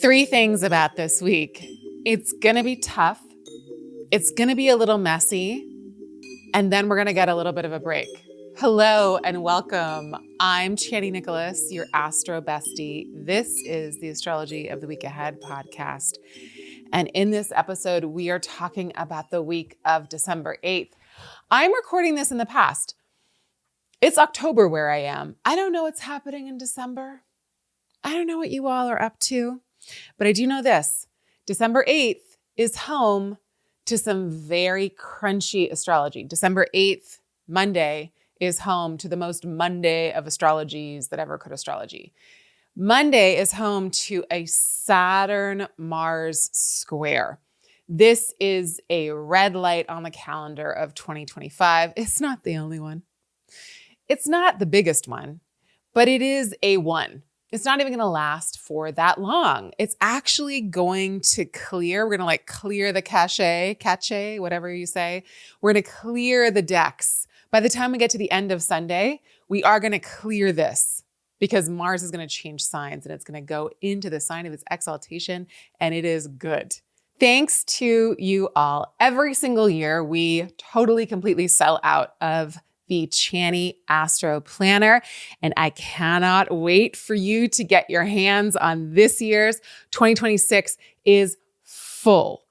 Three things about this week. It's going to be tough. It's going to be a little messy. And then we're going to get a little bit of a break. Hello and welcome. I'm Chani Nicholas, your astro bestie. This is the Astrology of the Week Ahead podcast. And in this episode, we are talking about the week of December 8th. I'm recording this in the past. It's October where I am. I don't know what's happening in December. I don't know what you all are up to, but I do know this. December 8th is home to some very crunchy astrology. December 8th, Monday, is home to the most Monday of astrologies that ever could astrology. Monday is home to a Saturn-Mars square. This is a red light on the calendar of 2025. It's not the only one. It's not the biggest one, but it is a one. It's not even going to last for that long. It's actually going to clear. We're going to clear the cache, whatever you say. We're going to clear the decks. By the time we get to the end of Sunday, we are going to clear this because Mars is going to change signs and it's going to go into the sign of its exaltation, and it is good. Thanks to you all. Every single year, we totally, completely sell out of the Chani Astro Planner, and I cannot wait for you to get your hands on this year's. 2026 is full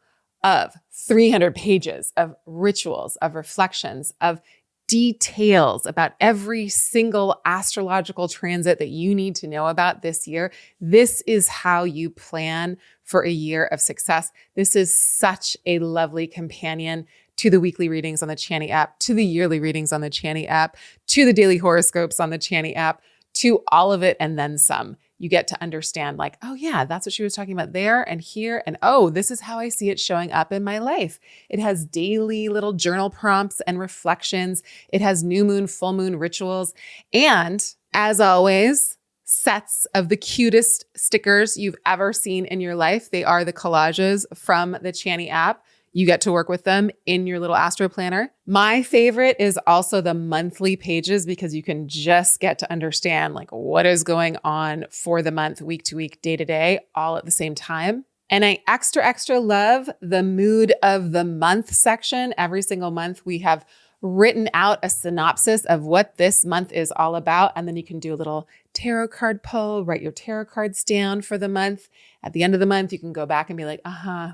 of 300 pages of rituals, of reflections, of details about every single astrological transit that you need to know about this year. This is how you plan for a year of success. This is such a lovely companion to the weekly readings on the Chani app, to the yearly readings on the Chani app, to the daily horoscopes on the Chani app, to all of it and then some. You get to understand oh yeah, that's what she was talking about there and here. And oh, this is how I see it showing up in my life. It has daily little journal prompts and reflections. It has new moon, full moon rituals. And as always, sets of the cutest stickers you've ever seen in your life. They are the collages from the Chani app. You get to work with them in your little astro planner. My favorite is also the monthly pages because you can just get to understand what is going on for the month, week to week, day to day, all at the same time. And I extra love the mood of the month section. Every single month we have written out a synopsis of what this month is all about. And then you can do a little tarot card pull, write your tarot cards down for the month. At the end of the month, you can go back and be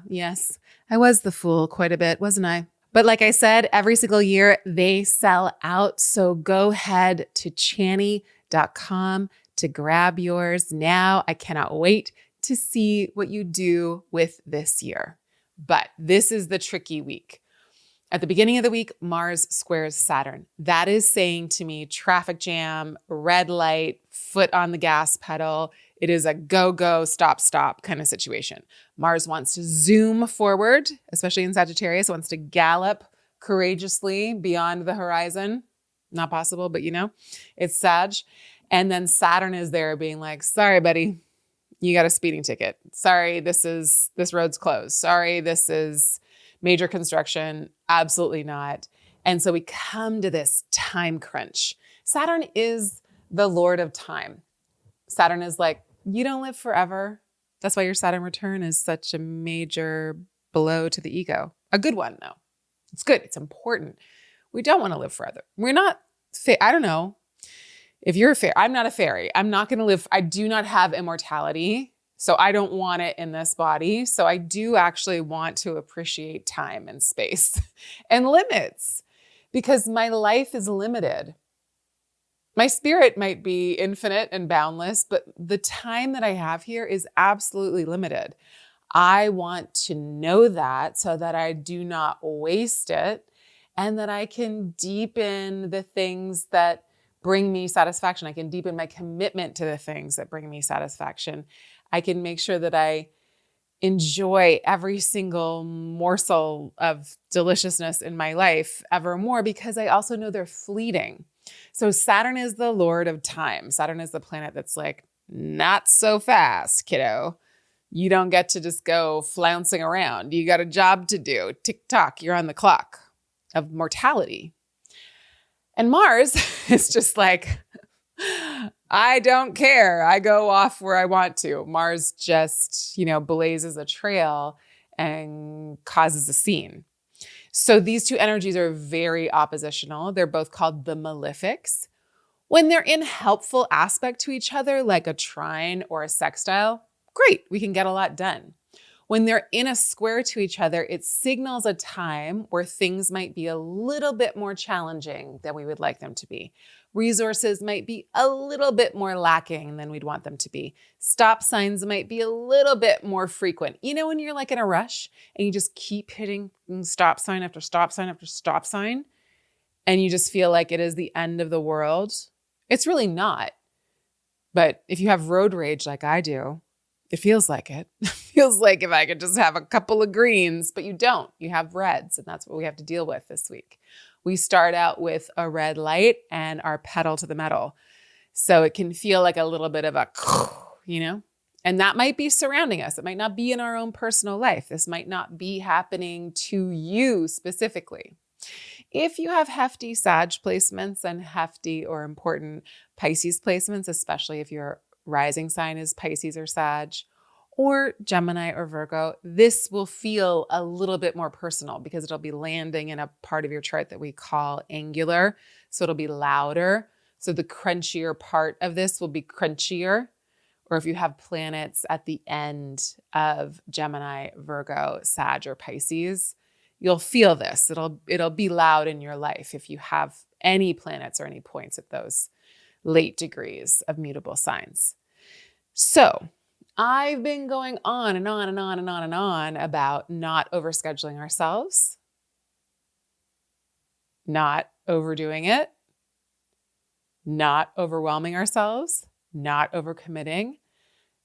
yes, I was the fool quite a bit, wasn't I? But like I said, every single year they sell out. So go ahead to chani.com to grab yours now. I cannot wait to see what you do with this year. But this is the tricky week. At the beginning of the week, Mars squares Saturn. That is saying to me, traffic jam, red light, foot on the gas pedal. It is a go, stop kind of situation. Mars wants to zoom forward, especially in Sagittarius, wants to gallop courageously beyond the horizon. Not possible, but it's Sag. And then Saturn is there being sorry, buddy, you got a speeding ticket. Sorry, this road's closed. Sorry, this is major construction. Absolutely not. And so we come to this time crunch. Saturn is the Lord of time. Saturn is you don't live forever. That's why your Saturn return is such a major blow to the ego. A good one, though. It's good. It's important. We don't want to live forever. We're not, I don't know if you're a fairy. I'm not a fairy. I'm not going to live. I do not have immortality. So I don't want it in this body. So I do actually want to appreciate time and space and limits because my life is limited. My spirit might be infinite and boundless, but the time that I have here is absolutely limited. I want to know that so that I do not waste it and that I can deepen the things that bring me satisfaction. I can deepen my commitment to the things that bring me satisfaction. I can make sure that I enjoy every single morsel of deliciousness in my life ever more because I also know they're fleeting. So Saturn is the Lord of time. Saturn is the planet that's not so fast, kiddo. You don't get to just go flouncing around. You got a job to do. Tick tock, you're on the clock of mortality. And Mars is just I don't care. I go off where I want to. Mars just, blazes a trail and causes a scene. So these two energies are very oppositional. They're both called the malefics. When they're in helpful aspect to each other, like a trine or a sextile, great, we can get a lot done. When they're in a square to each other, it signals a time where things might be a little bit more challenging than we would like them to be. Resources might be a little bit more lacking than we'd want them to be. Stop signs might be a little bit more frequent. When you're like in a rush and you just keep hitting stop sign after stop sign after stop sign, and you just feel like it is the end of the world. It's really not. But if you have road rage like I do, it feels like it. It feels like if I could just have a couple of greens, but you don't. You have reds, and that's what we have to deal with this week. We start out with a red light and our pedal to the metal. So it can feel like a little bit of a, and that might be surrounding us. It might not be in our own personal life. This might not be happening to you specifically. If you have hefty Sag placements and hefty or important Pisces placements, especially if your rising sign is Pisces or Sag, or Gemini or Virgo, this will feel a little bit more personal because it'll be landing in a part of your chart that we call angular. So it'll be louder. So the crunchier part of this will be crunchier. Or if you have planets at the end of Gemini, Virgo, Sag, or Pisces, you'll feel this. It'll be loud in your life if you have any planets or any points at those late degrees of mutable signs. So I've been going on and on and on and on and on about not overscheduling ourselves, not overdoing it, not overwhelming ourselves, not overcommitting,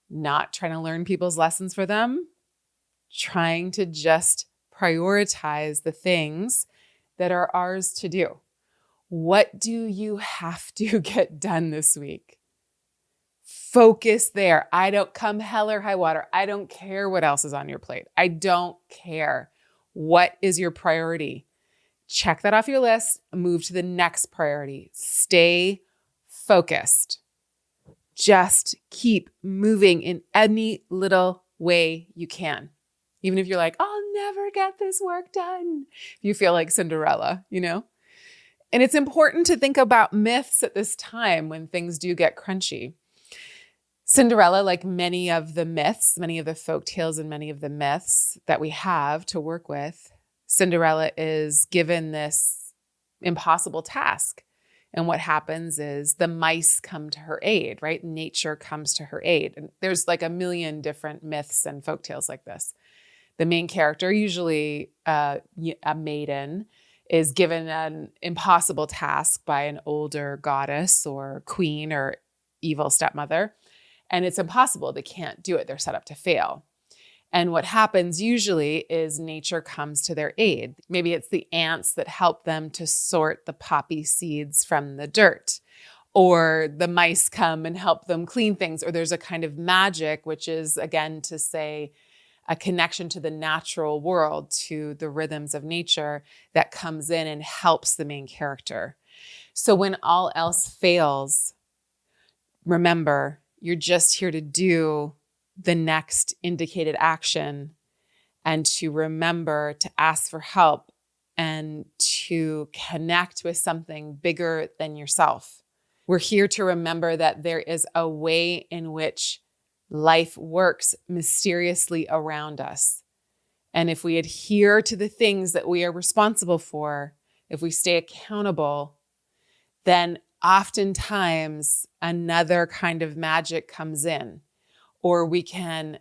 not trying to learn people's lessons for them, trying to just prioritize the things that are ours to do. What do you have to get done this week? Focus there. I don't come hell or high water. I don't care what else is on your plate. I don't care. What is your priority? Check that off your list. Move to the next priority. Stay focused. Just keep moving in any little way you can. Even if you're like, I'll never get this work done. You feel like Cinderella, And it's important to think about myths at this time when things do get crunchy. Cinderella, like many of the myths, many of the folk tales and many of the myths that we have to work with, Cinderella is given this impossible task. And what happens is the mice come to her aid, right? Nature comes to her aid. And there's like a million different myths and folk tales like this. The main character, usually a maiden, is given an impossible task by an older goddess or queen or evil stepmother. And it's impossible. They can't do it. They're set up to fail. And what happens usually is nature comes to their aid. Maybe it's the ants that help them to sort the poppy seeds from the dirt, or the mice come and help them clean things, or there's a kind of magic, which is, again, to say a connection to the natural world, to the rhythms of nature that comes in and helps the main character. So when all else fails, remember, you're just here to do the next indicated action and to remember to ask for help and to connect with something bigger than yourself. We're here to remember that there is a way in which life works mysteriously around us. And if we adhere to the things that we are responsible for, if we stay accountable, then oftentimes another kind of magic comes in, or we can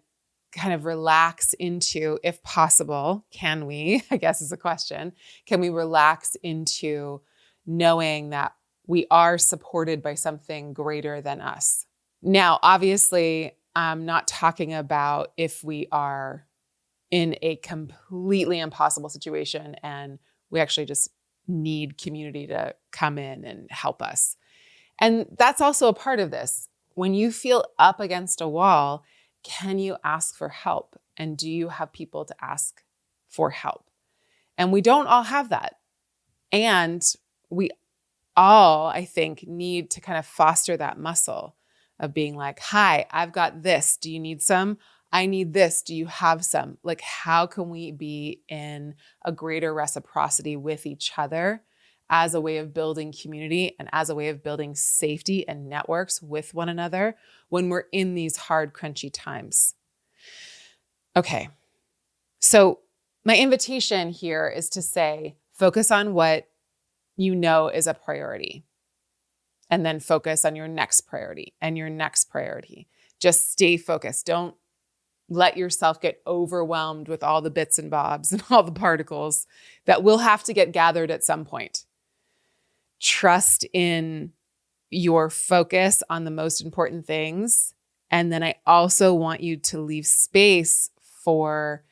kind of relax into, if possible, can we, I guess is the question, can we relax into knowing that we are supported by something greater than us? Now, obviously, I'm not talking about if we are in a completely impossible situation and we actually just need community to come in and help us. And that's also a part of this. When you feel up against a wall, can you ask for help? And do you have people to ask for help? And we don't all have that. And we all, I think, need to kind of foster that muscle of being like, hi, I've got this. Do you need some? I need this. Do you have some? Like, how can we be in a greater reciprocity with each other as a way of building community and as a way of building safety and networks with one another when we're in these hard, crunchy times? Okay. So my invitation here is to say, focus on what you know is a priority, and then focus on your next priority and your next priority. Just stay focused. Don't let yourself get overwhelmed with all the bits and bobs and all the particles that will have to get gathered at some point. Trust in your focus on the most important things. And then I also want you to leave space for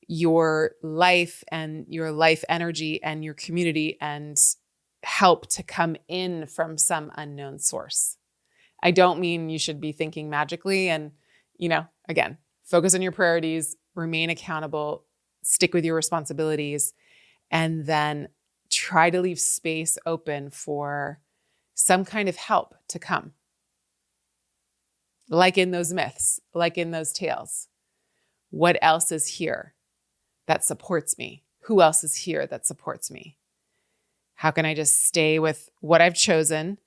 your life and your life energy and your community and help to come in from some unknown source. I don't mean you should be thinking magically and, again, focus on your priorities, remain accountable, stick with your responsibilities, and then try to leave space open for some kind of help to come. Like in those myths, like in those tales. What else is here that supports me? Who else is here that supports me? How can I just stay with what I've chosen,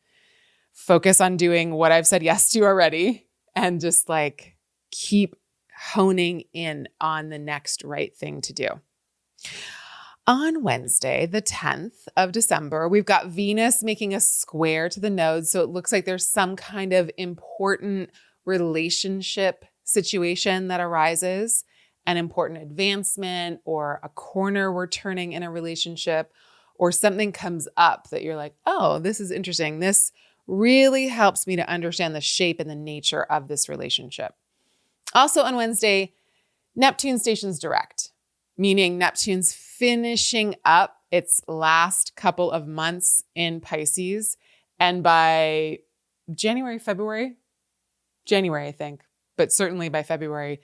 focus on doing what I've said yes to already, and just like keep honing in on the next right thing to do? On Wednesday, the 10th of December, we've got Venus making a square to the nodes. So it looks like there's some kind of important relationship situation that arises, an important advancement or a corner we're turning in a relationship, or something comes up that you're like, oh, this is interesting. This really helps me to understand the shape and the nature of this relationship. Also on Wednesday, Neptune stations direct, meaning Neptune's finishing up its last couple of months in Pisces. And by January, I think, but certainly by February,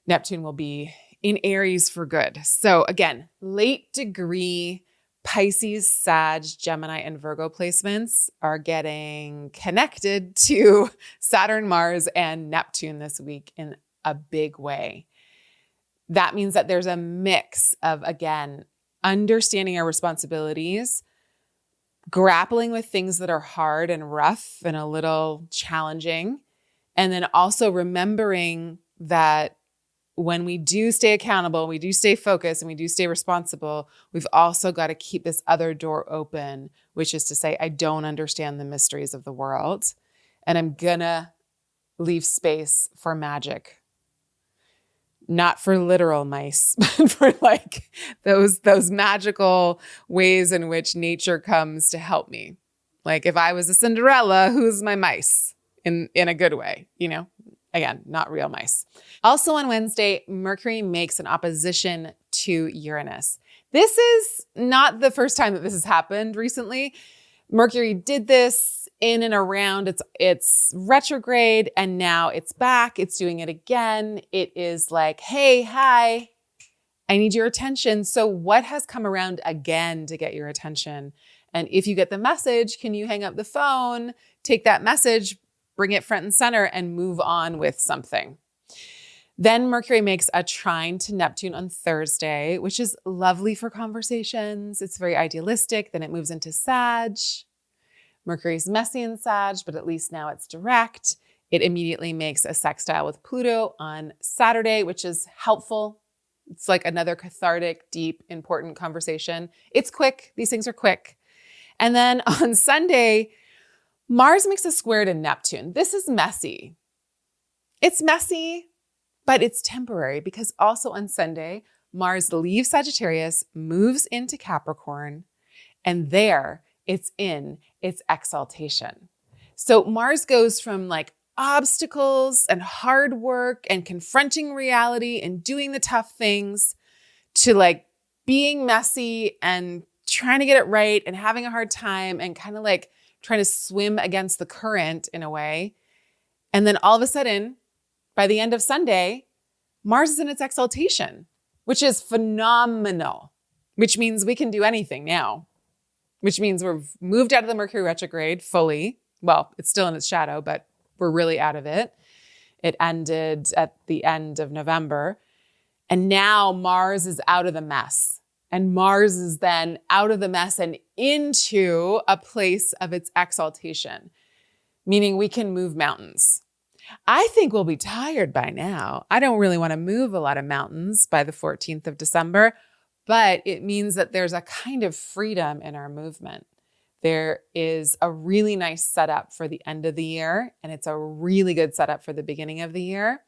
Neptune will be in Aries for good. So again, late degree Pisces, Sag, Gemini, and Virgo placements are getting connected to Saturn, Mars, and Neptune this week in a big way. That means that there's a mix of, again, understanding our responsibilities, grappling with things that are hard and rough and a little challenging, and then also remembering that when we do stay accountable, we do stay focused, and we do stay responsible, we've also got to keep this other door open, which is to say, I don't understand the mysteries of the world, and I'm gonna leave space for magic. Not for literal mice, but for like those magical ways in which nature comes to help me. Like if I was a Cinderella, who's my mice in a good way, Again, not real mice. Also on Wednesday, Mercury makes an opposition to Uranus. This is not the first time that this has happened recently. Mercury did this in and around its retrograde, and now it's back. It's doing it again. It is like, hey, hi, I need your attention. So what has come around again to get your attention? And if you get the message, can you hang up the phone, take that message, bring it front and center, and move on with something? Then Mercury makes a trine to Neptune on Thursday, which is lovely for conversations. It's very idealistic. Then it moves into Sag. Mercury's messy in Sag, but at least now it's direct. It immediately makes a sextile with Pluto on Saturday, which is helpful. It's like another cathartic, deep, important conversation. It's quick. These things are quick. And then on Sunday, Mars makes a square to Neptune. This is messy. It's messy, but it's temporary because also on Sunday, Mars leaves Sagittarius, moves into Capricorn, and there it's in its exaltation. So Mars goes from like obstacles and hard work and confronting reality and doing the tough things to like being messy and trying to get it right and having a hard time and kind of like trying to swim against the current in a way. And then all of a sudden, by the end of Sunday, Mars is in its exaltation, which is phenomenal, which means we can do anything now. which means we've moved out of the Mercury retrograde fully. Well, it's still in its shadow, but we're really out of it. It ended at the end of November. And now Mars is out of the mess. And Mars is then out of the mess and into a place of its exaltation, meaning we can move mountains. I think we'll be tired by now. I don't really want to move a lot of mountains by the 14th of December, but it means that there's a kind of freedom in our movement. There is a really nice setup for the end of the year, and it's a really good setup for the beginning of the year.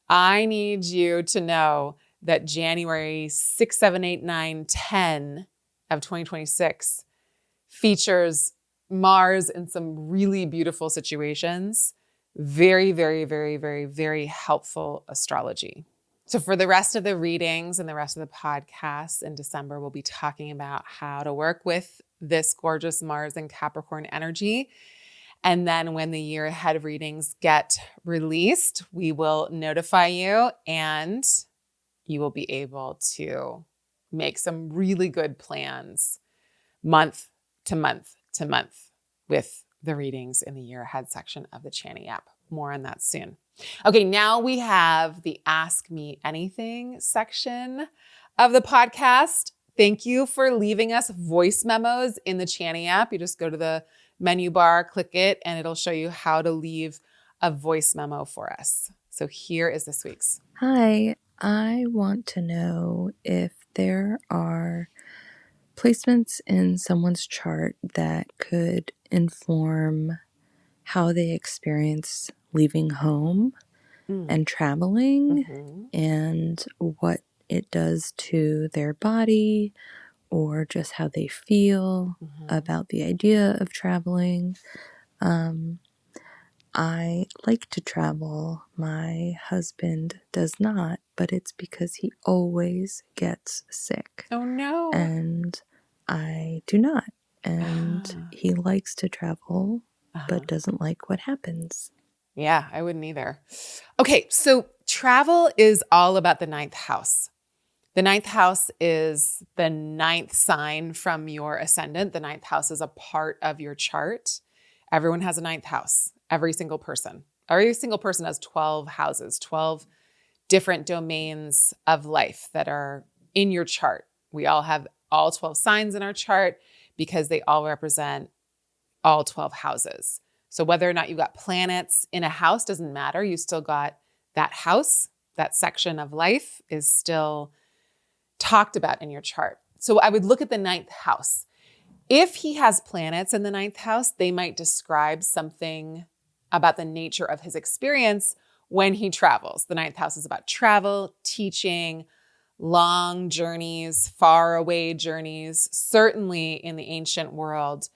I need you to know that January 6, 7, 8, 9, 10 of 2026 features Mars in some really beautiful situations. Very, very, very, very, very helpful astrology. So for the rest of the readings and the rest of the podcasts in December, we'll be talking about how to work with this gorgeous Mars and Capricorn energy. And then when the year ahead readings get released, we will notify you and you will be able to make some really good plans month to month to month with the readings in the year ahead section of the Chani app. More on that soon. Okay, now we have the Ask Me Anything section of the podcast. Thank you for leaving us voice memos in the Chani app. You just go to the menu bar, click it, and it'll show you how to leave a voice memo for us. So here is this week's. Hi, I want to know if there are placements in someone's chart that could inform how they experience leaving home and traveling and what it does to their body or just how they feel about the idea of traveling. I like to travel. My husband does not, but it's because he always gets sick. Oh no. And I do not. And he likes to travel, but doesn't like what happens. Yeah, I wouldn't either. Okay, so travel is all about the ninth house. The ninth house is the ninth sign from your ascendant. The ninth house is a part of your chart. Everyone has a ninth house. Every single person. Every single person has 12 houses, 12 different domains of life that are in your chart. We all have all 12 signs in our chart because they all represent all 12 houses. So whether or not you got planets in a house doesn't matter. You still got that house. That section of life is still talked about in your chart. So I would look at the ninth house. If he has planets in the ninth house, they might describe something about the nature of his experience when he travels. The ninth house is about travel, teaching, long journeys, far away journeys. Certainly in the ancient world,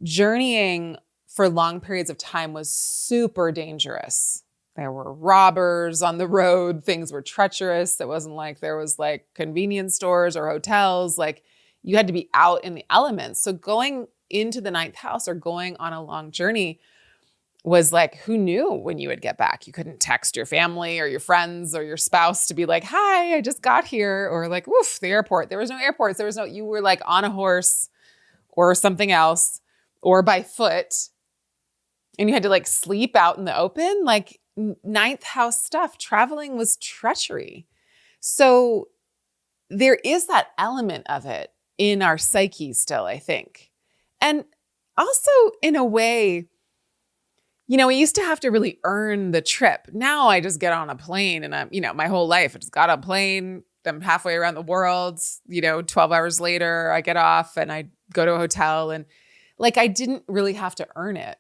journeying for long periods of time was super dangerous. There were robbers on the road. Things were treacherous. It wasn't like there was like convenience stores or hotels. Like you had to be out in the elements. So going into the ninth house or going on a long journey was like, who knew when you would get back? You couldn't text your family or your friends or your spouse to be like, hi, I just got here. Or like, woof, the airport. There was no airports. You were like on a horse or something else or by foot. And you had to like sleep out in the open. Like ninth house stuff, traveling was treachery. So there is that element of it in our psyche still, I think. And also in a way, you know, we used to have to really earn the trip. Now I just get on a plane and my whole life, I just got on a plane. I'm halfway around the world, 12 hours later, I get off and I go to a hotel and like, I didn't really have to earn it.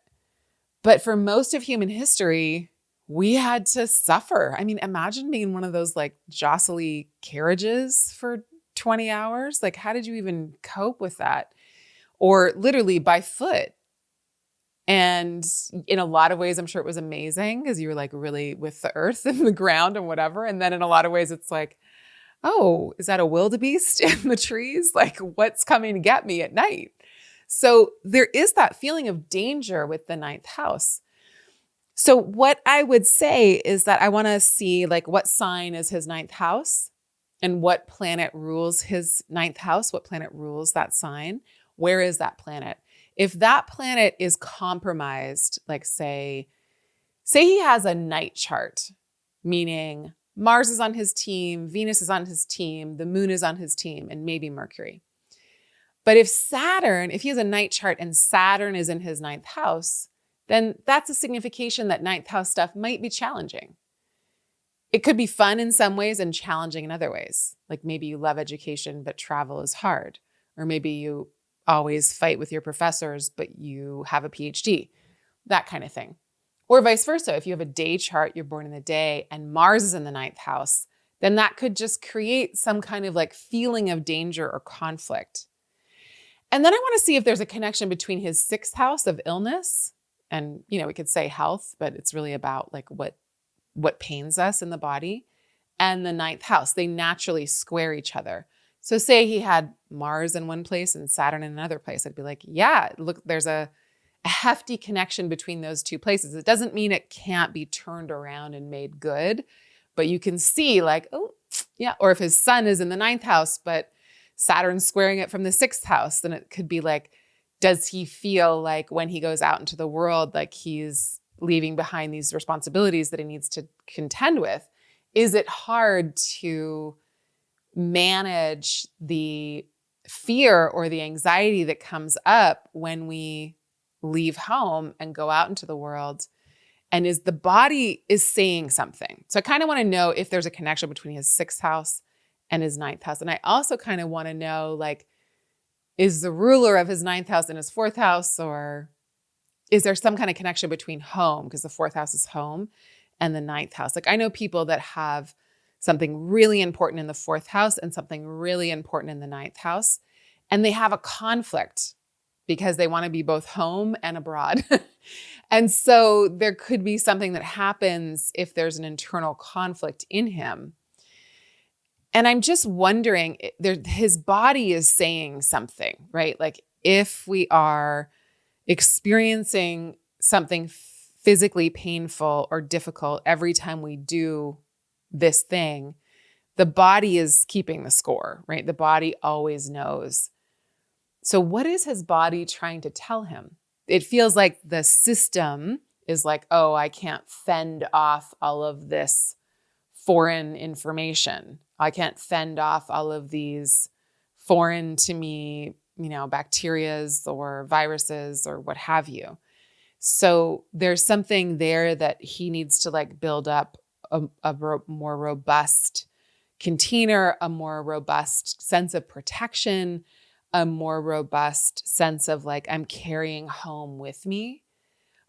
But for most of human history, we had to suffer. I mean, imagine being in one of those like jostly carriages for 20 hours. Like, how did you even cope with that? Or literally by foot. And in a lot of ways, I'm sure it was amazing because you were like really with the earth and the ground and whatever. And then in a lot of ways, it's like, oh, is that a wildebeest in the trees? Like what's coming to get me at night? So there is that feeling of danger with the ninth house. So what I would say is that I want to see like what sign is his ninth house and what planet rules his ninth house, what planet rules that sign. where is that planet? If that planet is compromised, like say he has a night chart, meaning Mars is on his team, Venus is on his team, the moon is on his team, and maybe Mercury. But if he has a night chart and Saturn is in his ninth house, then that's a signification that ninth house stuff might be challenging. It could be fun in some ways and challenging in other ways. Like maybe you love education, but travel is hard. Or maybe you always fight with your professors, but you have a PhD, that kind of thing. Or vice versa. If you have a day chart, you're born in the day and Mars is in the ninth house, then that could just create some kind of like feeling of danger or conflict. And then I want to see if there's a connection between his sixth house of illness and, we could say health, but it's really about like what pains us in the body, and the ninth house. They naturally square each other. So say he had Mars in one place and Saturn in another place. I'd be like, yeah, look, there's a hefty connection between those two places. It doesn't mean it can't be turned around and made good, but you can see like, oh, yeah. Or if his sun is in the ninth house, but Saturn's squaring it from the sixth house, then it could be like, does he feel like when he goes out into the world, like he's leaving behind these responsibilities that he needs to contend with? Is it hard to manage the fear or the anxiety that comes up when we leave home and go out into the world? And is the body is saying something? So I kind of want to know if there's a connection between his sixth house and his ninth house. And I also kind of want to know, like, is the ruler of his ninth house in his fourth house, or is there some kind of connection between home, because the fourth house is home, and the ninth house? Like I know people that have something really important in the fourth house and something really important in the ninth house, and they have a conflict because they want to be both home and abroad. And so there could be something that happens if there's an internal conflict in him. And I'm just wondering, his body is saying something, right? Like if we are experiencing something physically painful or difficult every time we do this thing, the body is keeping the score, right? The body always knows. So what is his body trying to tell him? It feels like the system is like, oh, I can't fend off all of this foreign information. I can't fend off all of these foreign to me, bacterias or viruses or what have you. So there's something there that he needs to like build up a more robust container, a more robust sense of protection, a more robust sense of like, I'm carrying home with me.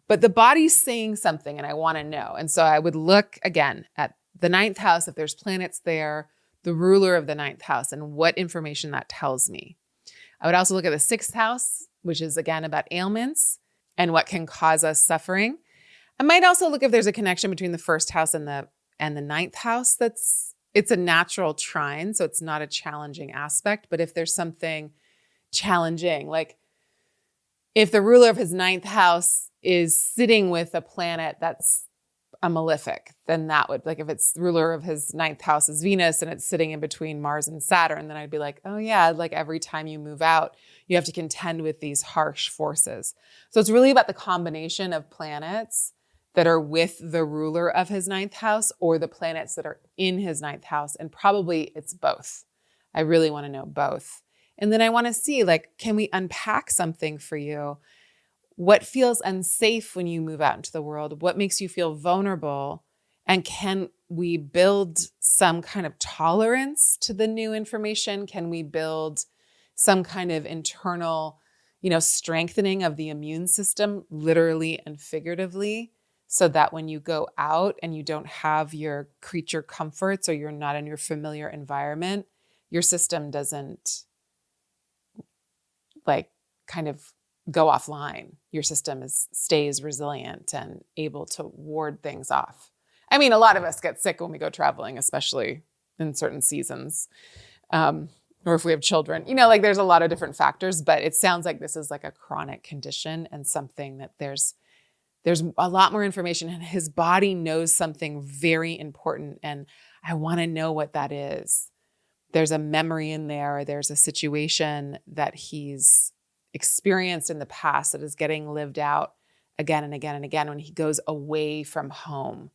But the body's saying something and I want to know. And so I would look again at the ninth house, if there's planets there, the ruler of the ninth house, and what information that tells me. I would also look at the sixth house, which is again about ailments and what can cause us suffering. I might also look if there's a connection between the first house and the ninth house. It's a natural trine, so it's not a challenging aspect. But if there's something challenging, like if the ruler of his ninth house is sitting with a planet that's a malefic, then that would, like if it's ruler of his ninth house is Venus and it's sitting in between Mars and Saturn, then I'd be like, oh yeah, like every time you move out, you have to contend with these harsh forces. So it's really about the combination of planets that are with the ruler of his ninth house or the planets that are in his ninth house. And probably it's both. I really want to know both. And then I want to see, like, can we unpack something for you? What feels unsafe when you move out into the world? What makes you feel vulnerable? And can we build some kind of tolerance to the new information? Can we build some kind of internal, strengthening of the immune system, literally and figuratively, so that when you go out and you don't have your creature comforts or you're not in your familiar environment, your system doesn't like kind of go offline. Your system stays resilient and able to ward things off. I mean, a lot of us get sick when we go traveling, especially in certain seasons, or if we have children. Like there's a lot of different factors, but it sounds like this is like a chronic condition and something that there's a lot more information, and his body knows something very important, and I want to know what that is. There's a memory in there. There's a situation that he's experienced in the past that is getting lived out again and again and again when he goes away from home.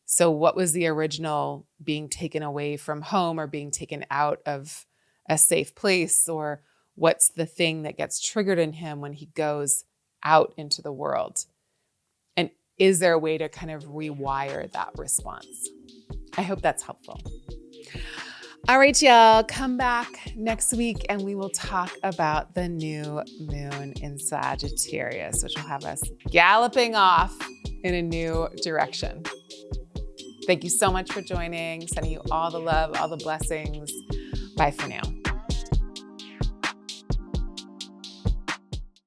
So what was the original being taken away from home or being taken out of a safe place? Or what's the thing that gets triggered in him when he goes out into the world? And is there a way to kind of rewire that response? I hope that's helpful. All right, y'all, come back next week and we will talk about the new moon in Sagittarius, which will have us galloping off in a new direction. Thank you so much for joining. Sending you all the love, all the blessings. Bye for now.